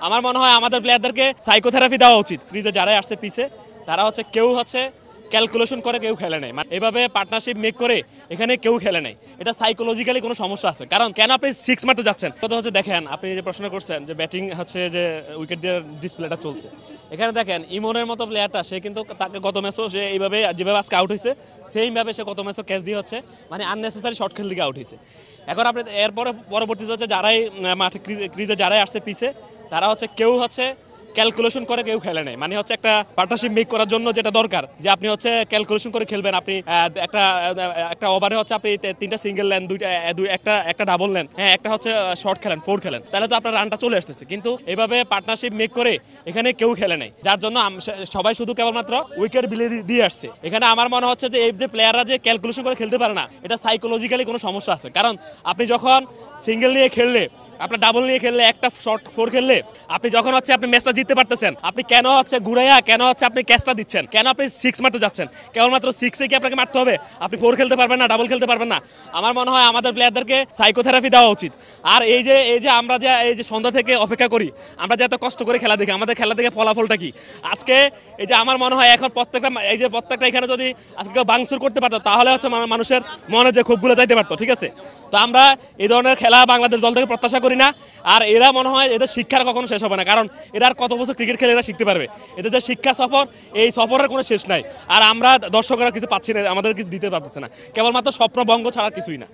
আমার মনে হয় আমাদের প্লেয়ারদেরকে সাইকোথেরাপি দেওয়া উচিত। ক্রিজে যারাই আসছে পিছে তারা কেউ ক্যালকুলেশন করে, কেউ খেলে নাই, মানে এভাবে পার্টনারশিপ মেক করে এখানে কেউ খেলে নাই। এটা সাইকোলজিক্যালি কোনো সমস্যা আছে। কারণ কেন আপনি 6 মারতে যাচ্ছেন? কথা দেখেন, আপনি যে প্রশ্ন করছেন যে ব্যাটিং যে উইকেট দিয়ে ডিসপ্লেটা চলছে, এখানে দেখেন ইমনের মতো প্লেয়ারটা, সে কিন্তু তাকে গত ম্যাচও সে এইভাবে যেভাবে আজকে আউট হয়েছে সেইভাবে সে গত ম্যাচও ক্যাচ দিয়ে মানে আননেসেসারি শর্ট খেল দিকে আউট হয়েছে। এখন আপনি এরপরে পরবর্তীতে যারাই মাঠে ক্রিজে যারাই আসছে পিছে তারা কেউ ক্যালকুলেশন করে, কেউ খেলে নাই, মানে একটা পার্টনারশিপ মেক করার জন্য যেটা দরকার যে আপনি ক্যালকুলেশন করে খেলবেন। আপনি একটা ওভারে আপনি 3টা সিঙ্গেল নেন, একটা ডাবল নেন, হ্যাঁ একটা শর্ট খেলেন, 4 খেলেন, তাহলে তো আপনার রানটা চলে আসতেছে। কিন্তু এভাবে পার্টনারশিপ মেক করে এখানে কেউ খেলে নাই, যার জন্য সবাই শুধু কেবলমাত্র উইকেট বিলে দিয়ে আসছে। এখানে আমার মনে হচ্ছে যে এই যে প্লেয়াররা যে ক্যালকুলেশন করে খেলতে পারে না, এটা সাইকোলজিক্যালি কোনো সমস্যা আছে। কারণ আপনি যখন সিঙ্গেল নিয়ে খেললে, আপনার ডাবল নিয়ে খেললে, একটা শর্ট 4 খেললে, আপনি যখন আপনি ম্যাচটা জিততে পারতেছেন, আপনি কেন ঘুরাইয়া কেন আপনি ক্যাচটা দিচ্ছেন? কেন আপনি 6 মারতে যাচ্ছেন? কেবলমাত্র 6 কি আপনাকে মারতে হবে? আপনি 4 খেলতে পারবেন না, ডাবল খেলতে পারবেন না? আমার মনে হয় আমাদের প্লেয়ারদেরকে সাইকোথেরাপি দেওয়া উচিত। আর এই যে আমরা যে সন্ধ্যা থেকে অপেক্ষা করি, আমরা যে এত কষ্ট করে খেলা দেখি, আমাদের খেলা দেখে ফলাফলটা কি আজকে? এই যে আমার মনে হয় এখন প্রত্যেকটা এখানে যদি আজকে কেউ বাংসুর করতে পারতো, তাহলে মানুষের মনে যে ক্ষোভগুলো যাইতে পারতো। ঠিক আছে, তো আমরা এই ধরনের খেলা বাংলাদেশ দল থেকে প্রত্যাশা করি না। আর এরা মনে হয় এদের শিক্ষার কখনো শেষ হবে না, কারণ এরা আর কত বছর ক্রিকেট খেলে এরা শিখতে পারবে? এদের যে শিক্ষা সফর, এই সফরের কোনো শেষ নাই। আর আমরা দর্শকরা কিছু পাচ্ছি না, আমাদের কিছু দিতে পারতেছে না, কেবলমাত্র স্বপ্ন ভঙ্গ ছাড়া কিছুই না।